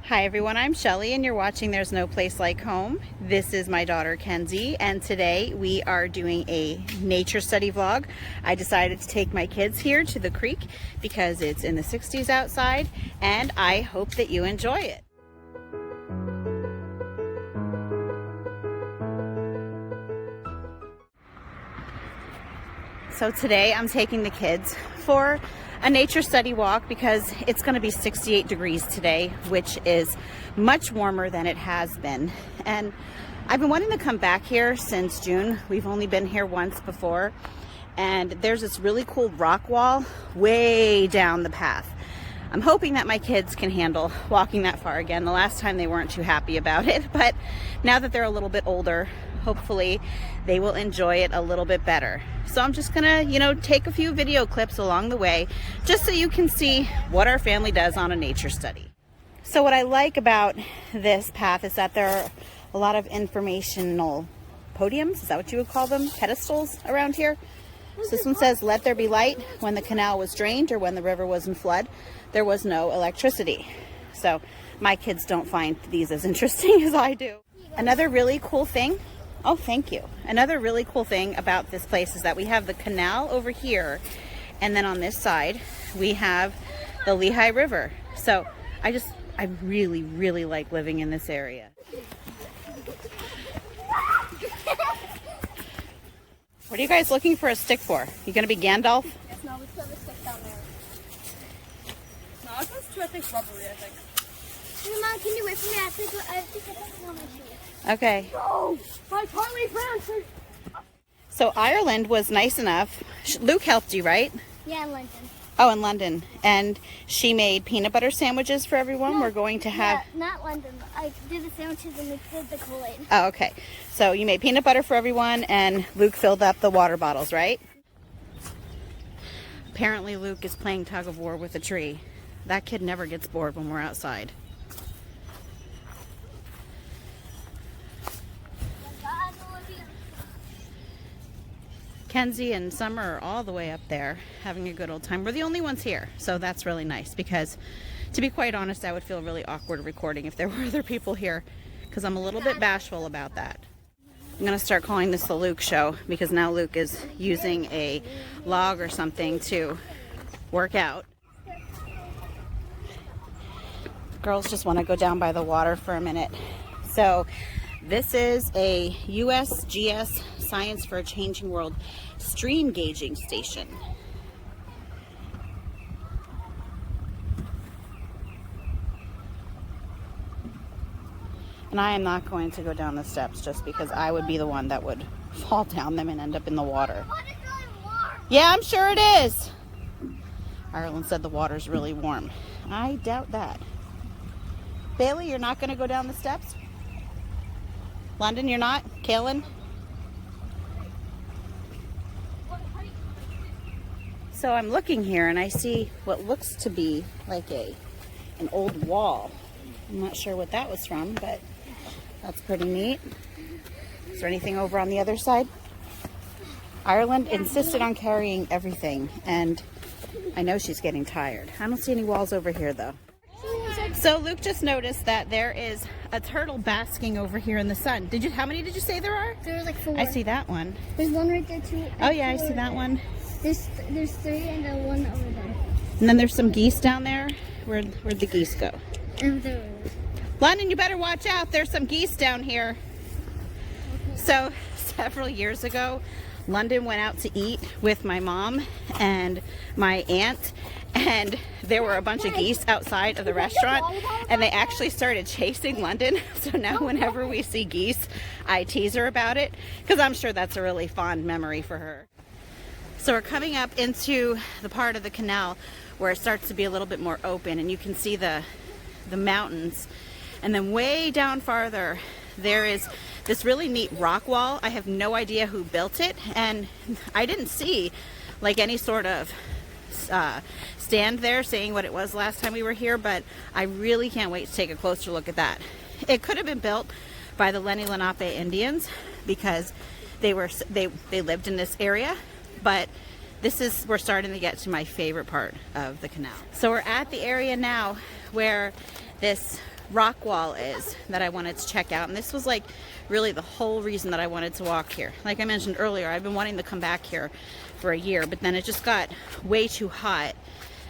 Hi everyone, I'm Shelly and you're watching There's No Place Like Home. This is my daughter Kenzie and today we are doing a nature study vlog. I decided to take my kids here to the creek because it's in the 60s outside and I hope that you enjoy it. So today I'm taking the kids for a nature study walk because it's going to be 68 degrees today, which is much warmer than it has been. And I've been wanting to come back here since June. We've only been here once before. And there's this really cool rock wall way down the path. I'm hoping that my kids can handle walking that far again. The last time they weren't too happy about it, but now that they're a little bit older, hopefully they will enjoy it a little bit better. So I'm just gonna, take a few video clips along the way just so you can see what our family does on a nature study. So what I like about this path is that there are a lot of informational podiums, is that what you would call them? Pedestals around here. So this one says, "Let there be light. When the canal was drained or when the river was in flood, there was no electricity." So my kids don't find these as interesting as I do. Another really cool thing, oh thank you. Another really cool thing about this place is that we have the canal over here and then on this side we have the Lehigh River. So I really, really like living in this area. What are you guys looking for a stick for? You gonna be Gandalf? Yes, no, we put the stick down there. No, I was too, I think, rubbery, I think. Hey, Mom, can you wait for me? I have to get that on my shoe. Okay. Oh, my Harley Brown. So Ireland was nice enough. Luke helped you, right? Yeah, in London. Oh, in London. And she made peanut butter sandwiches for everyone. No, We're going to have... Yeah, not London. I did the sandwiches and we did the Kool-Aid. Oh, okay. So you made peanut butter for everyone and Luke filled up the water bottles, right? Apparently Luke is playing tug of war with a tree. That kid never gets bored when we're outside. Kenzie and Summer are all the way up there having a good old time. We're the only ones here, so that's really nice because, to be quite honest, I would feel really awkward recording if there were other people here because I'm a little bit bashful about that. I'm going to start calling this the Luke show because now Luke is using a log or something to work out. Girls just want to go down by the water for a minute. So this is a USGS Science for a Changing World stream gauging station. And I am not going to go down the steps just because I would be the one that would fall down them and end up in the water. Yeah, I'm sure it is. Ireland said the water's really warm. I doubt that. Bailey, you're not going to go down the steps? London, you're not? Kaylin? So I'm looking here and I see what looks to be like an old wall. I'm not sure what that was from, but that's pretty neat. Is there anything over on the other side? Ireland insisted on carrying everything and I know she's getting tired. I don't see any walls over here though. So Luke just noticed that there is a turtle basking over here in the sun. How many did you say there are? There's like 4. I see that one. There's one right there too. Oh yeah, I see that one. There's 3 and then one over there. And then there's some geese down there. Where'd the geese go? And there. London, you better watch out. There's some geese down here. Okay. So several years ago, London went out to eat with my mom and my aunt. And there were a bunch of geese outside of the restaurant and they actually started chasing London. So now whenever we see geese, I tease her about it because I'm sure that's a really fond memory for her. So we're coming up into the part of the canal where it starts to be a little bit more open and you can see the mountains. And then way down farther, there is this really neat rock wall. I have no idea who built it and I didn't see like any sort of stand there saying what it was last time we were here, but I really can't wait to take a closer look at that. It could have been built by the Lenni Lenape Indians because they lived in this area, but we're starting to get to my favorite part of the canal. So we're at the area now where this rock wall is that I wanted to check out. And this was like really the whole reason that I wanted to walk here. Like I mentioned earlier, I've been wanting to come back here for a year, but then it just got way too hot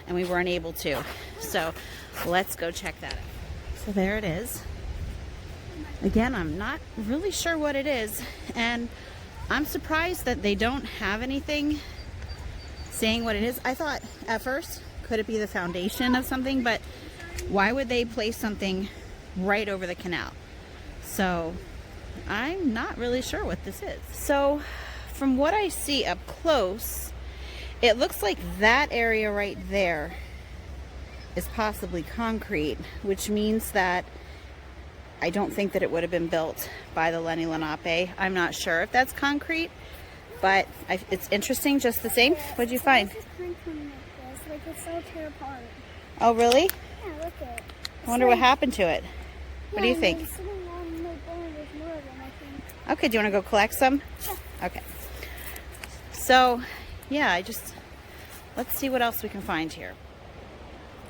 and we weren't able to. So let's go check that out. So there it is. Again, I'm not really sure what it is, and I'm surprised that they don't have anything saying what it is. I thought at first, could it be the foundation of something? But why would they place something right over the canal? So I'm not really sure what this is. So from what I see up close, it looks like that area right there is possibly concrete, which means that I don't think that it would have been built by the Lenni Lenape. I'm not sure if that's concrete, but it's interesting just the same. What'd you find? Like it's so tear apart. Oh, really? Yeah, look at it. I wonder what happened to it. What do you think? Okay, do you want to go collect some? Yeah. Okay. So, yeah, let's see what else we can find here.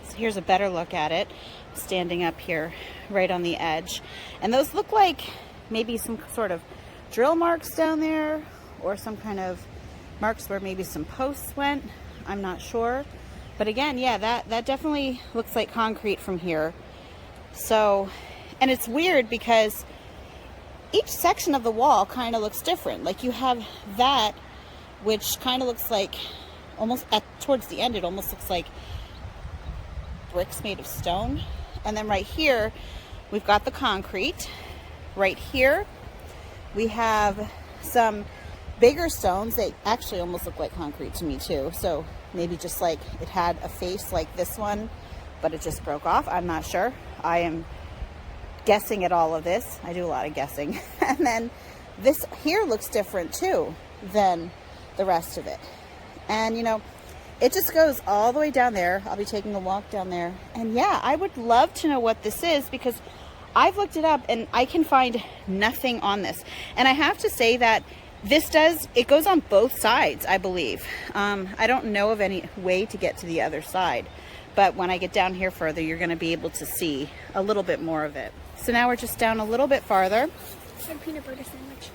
So here's a better look at it, standing up here right on the edge. And those look like maybe some sort of drill marks down there, or some kind of marks where maybe some posts went. I'm not sure. But again, yeah, that definitely looks like concrete from here. So, and it's weird because each section of the wall kind of looks different. Like you have that, which kind of looks like, almost towards the end, it almost looks like bricks made of stone. And then right here, we've got the concrete. Right here, we have some bigger stones. They actually almost look like concrete to me too. So maybe just like it had a face like this one, but it just broke off. I'm not sure. I am guessing at all of this. I do a lot of guessing. And then this here looks different too than the rest of it. And you know, it just goes all the way down there. I'll be taking a walk down there. And yeah, I would love to know what this is, because I've looked it up and I can find nothing on this. And I have to say that it goes on both sides, I believe. I don't know of any way to get to the other side, but when I get down here further, you're going to be able to see a little bit more of it. So now we're just down a little bit farther. Some peanut butter sandwich.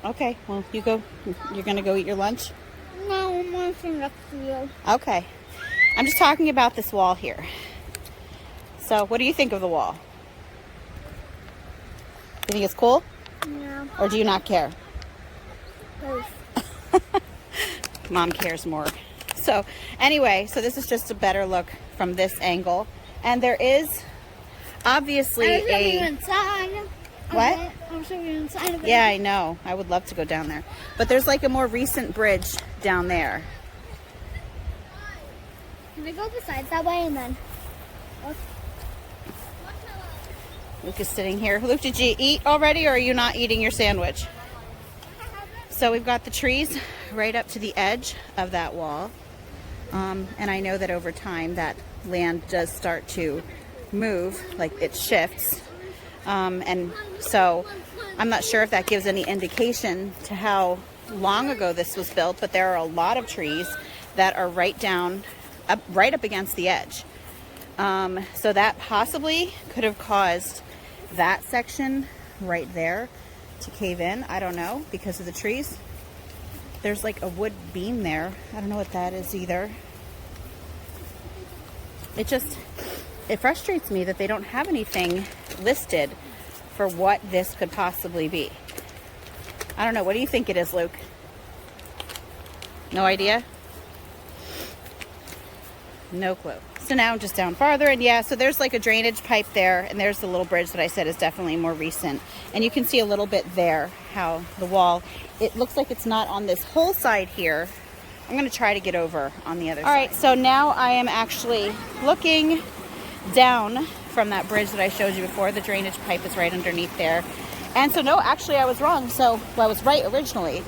Okay, well, you're going to go eat your lunch? No, I'm waiting next to you. Okay. I'm just talking about this wall here. So what do you think of the wall? You think it's cool? No. Or do you not care? Both. Mom cares more. So anyway, so this is just a better look from this angle. And there is obviously inside. What? I'm showing you inside of it. Yeah, I know. I would love to go down there. But there's like a more recent bridge down there. Can we go besides that way and then? Luke is sitting here. Luke, did you eat already, or are you not eating your sandwich? So we've got the trees right up to the edge of that wall. And I know that over time that land does start to move, like it shifts. And so I'm not sure if that gives any indication to how long ago this was built, but there are a lot of trees that are right up against the edge. So that possibly could have caused that section right there to cave in. I don't know, because of the trees. There's like a wood beam there. I don't know what that is either. It frustrates me that they don't have anything listed for what this could possibly be. I don't know. What do you think it is, Luke? No idea? No clue. So now I'm just down farther, and yeah, so there's like a drainage pipe there, and there's the little bridge that I said is definitely more recent. And you can see a little bit there how the wall, it looks like it's not on this whole side here. I'm going to try to get over on the other side. All right, so now I am actually looking down from that bridge that I showed you before. The drainage pipe is right underneath there. And so no, actually I was wrong. So I was right originally.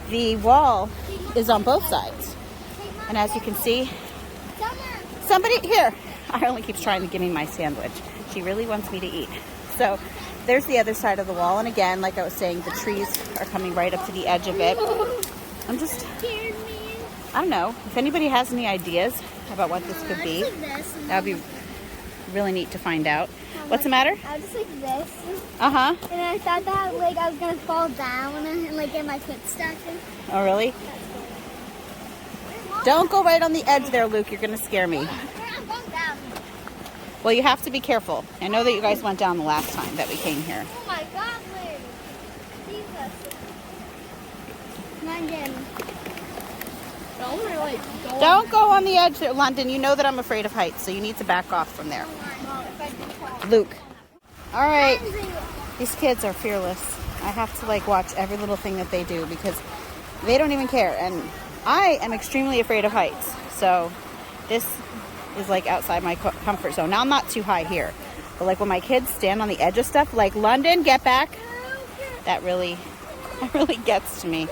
The wall is on both sides. And as you can see, somebody here, Ireland keeps trying to give me my sandwich. She really wants me to eat. So there's the other side of the wall. And again, like I was saying, the trees are coming right up to the edge of it. I don't know. If anybody has any ideas about what this could be, that would be really neat to find out. What's the matter? I was just like this. Uh-huh. And I thought that like I was gonna fall down and like get my foot stuck. Oh, really? Don't go right on the edge there, Luke. You're going to scare me. I'm going down. Well, you have to be careful. I know that you guys went down the last time that we came here. Oh my God, Liz. Jesus. Mine didn't. Don't go on the edge there, London. You know that I'm afraid of heights, so you need to back off from there. Luke. All right. These kids are fearless. I have to like watch every little thing that they do because they don't even care. And I am extremely afraid of heights. So this is like outside my comfort zone. Now I'm not too high here. But like when my kids stand on the edge of stuff, like London, get back. That really gets to me.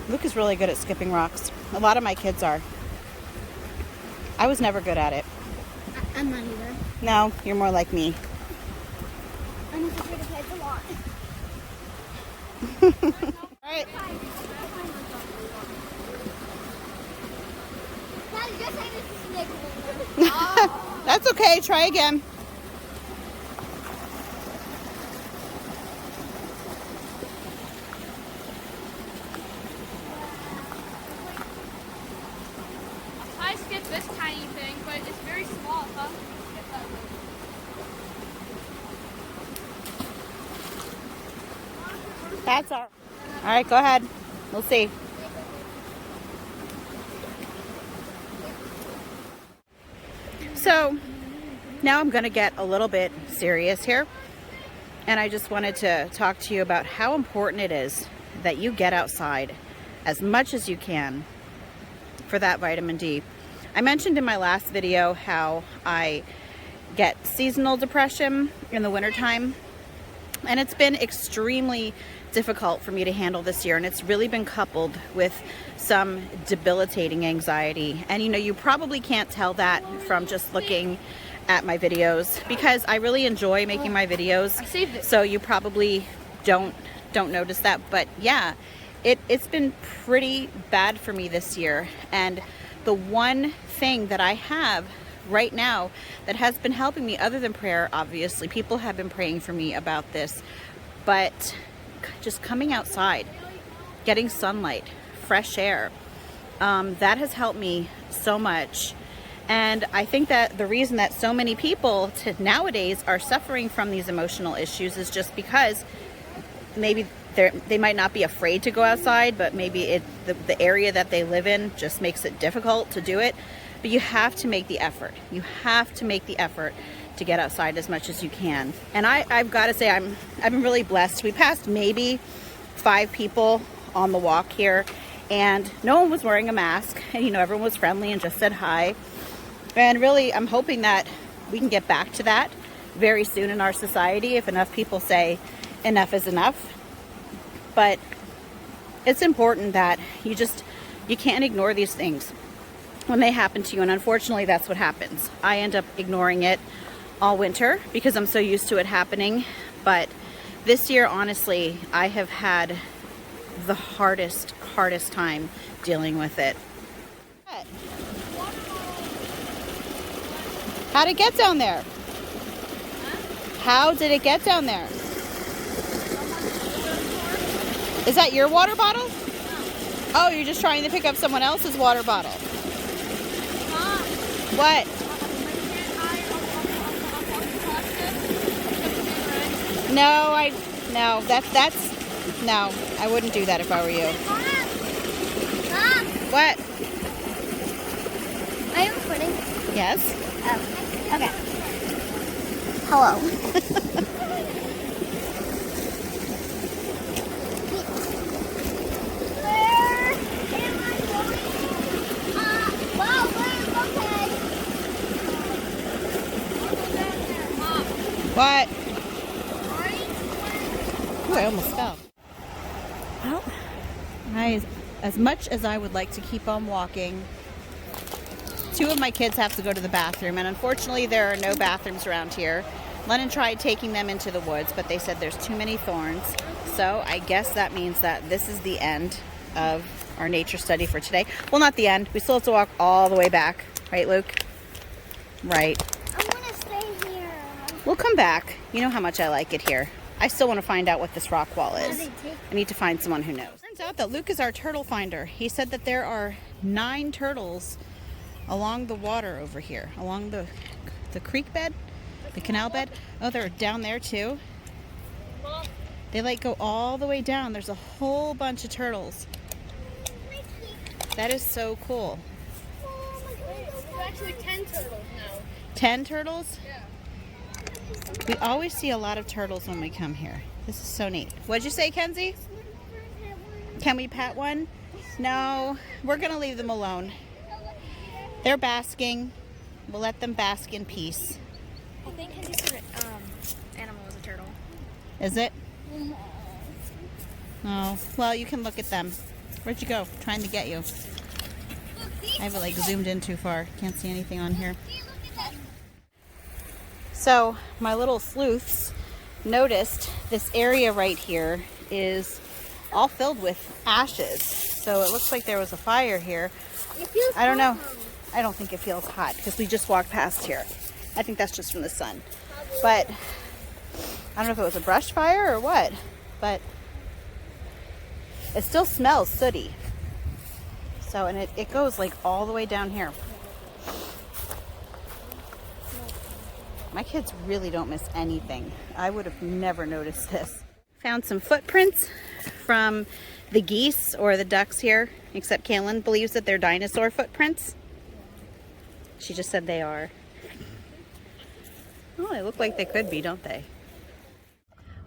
Luke is really good at skipping rocks. A lot of my kids are. I was never good at it. I'm not either. No, you're more like me. I'm just afraid of heights a lot. All right. That's okay. Try again. I skipped this tiny thing, but it's very small, so I'm gonna skip that one. That's all right. Go ahead. We'll see. So now I'm going to get a little bit serious here. And I just wanted to talk to you about how important it is that you get outside as much as you can for that vitamin D. I mentioned in my last video how I get seasonal depression in the wintertime. And it's been extremely difficult for me to handle this year. And it's really been coupled with some debilitating anxiety. And you probably can't tell that from just looking at my videos because I really enjoy making my videos. I saved it. So you probably don't notice that. But yeah, it's been pretty bad for me this year. And the one thing that I have right now that has been helping me, other than prayer, obviously, people have been praying for me about this, but just coming outside, getting sunlight, fresh air, that has helped me so much. And I think that the reason that so many people nowadays are suffering from these emotional issues is just because maybe they might not be afraid to go outside, but maybe the area that they live in just makes it difficult to do it. But you have to make the effort. You have to make the effort to get outside as much as you can. And I've got to say, I've been really blessed. We passed maybe 5 people on the walk here, and no one was wearing a mask. And everyone was friendly and just said hi. And really, I'm hoping that we can get back to that very soon in our society if enough people say enough is enough. But it's important that you can't ignore these things when they happen to you. And unfortunately, that's what happens. I end up ignoring it all winter because I'm so used to it happening. But this year, honestly, I have had the hardest time dealing with it. How'd it get down there? How did it get down there? Is that your water bottle? Oh, you're just trying to pick up someone else's water bottle. What? No, no, I wouldn't do that if I were you. What? Are you recording? Yes. Oh, okay. Hello. Where am I going? Wow, okay. What? Ooh, I almost fell. Well, as much as I would like to keep on walking, 2 of my kids have to go to the bathroom, and unfortunately there are no bathrooms around here. Lennon tried taking them into the woods, but they said there's too many thorns. So I guess that means that this is the end of our nature study for today. Well, not the end. We still have to walk all the way back. Right, Luke? Right. I want to stay here. We'll come back. You know how much I like it here. I still want to find out what this rock wall is. I need to find someone who knows. Turns out that Luke is our turtle finder. He said that there are 9 turtles along the water over here, along the creek bed, the canal bed. Oh, they're down there too. They like go all the way down. There's a whole bunch of turtles. That is so cool. There's actually 10 turtles now. 10 turtles? Yeah. We always see a lot of turtles when we come here. This is so neat. What'd you say, Kenzie? Can we pet one? No, we're gonna leave them alone. They're basking. We'll let them bask in peace. I think Kenzie's favorite animal is a turtle. Is it? Oh, well, you can look at them. Where'd you go? Trying to get you. I have it like zoomed in too far. Can't see anything on here. So my little sleuths noticed this area right here is all filled with ashes. So it looks like there was a fire here. I don't know. I don't think it feels hot because we just walked past here. I think that's just from the sun. But I don't know if it was a brush fire or what, but it still smells sooty. So, and it goes like all the way down here. My kids really don't miss anything. I would have never noticed this. Found some footprints from the geese or the ducks here, except Kaylin believes that they're dinosaur footprints. She just said they are. Oh, they look like they could be, don't they?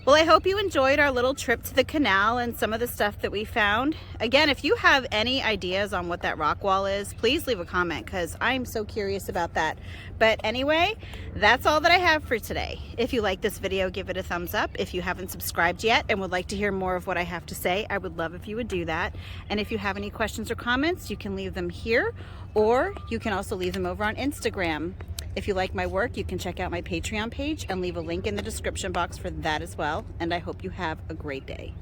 Well, I hope you enjoyed our little trip to the canal and some of the stuff that we found. Again, if you have any ideas on what that rock wall is, please leave a comment because I'm so curious about that. But anyway, that's all that I have for today. If you like this video, give it a thumbs up. If you haven't subscribed yet and would like to hear more of what I have to say, I would love if you would do that. And if you have any questions or comments, you can leave them here, or you can also leave them over on Instagram. If you like my work, you can check out my Patreon page and leave a link in the description box for that as well. And I hope you have a great day.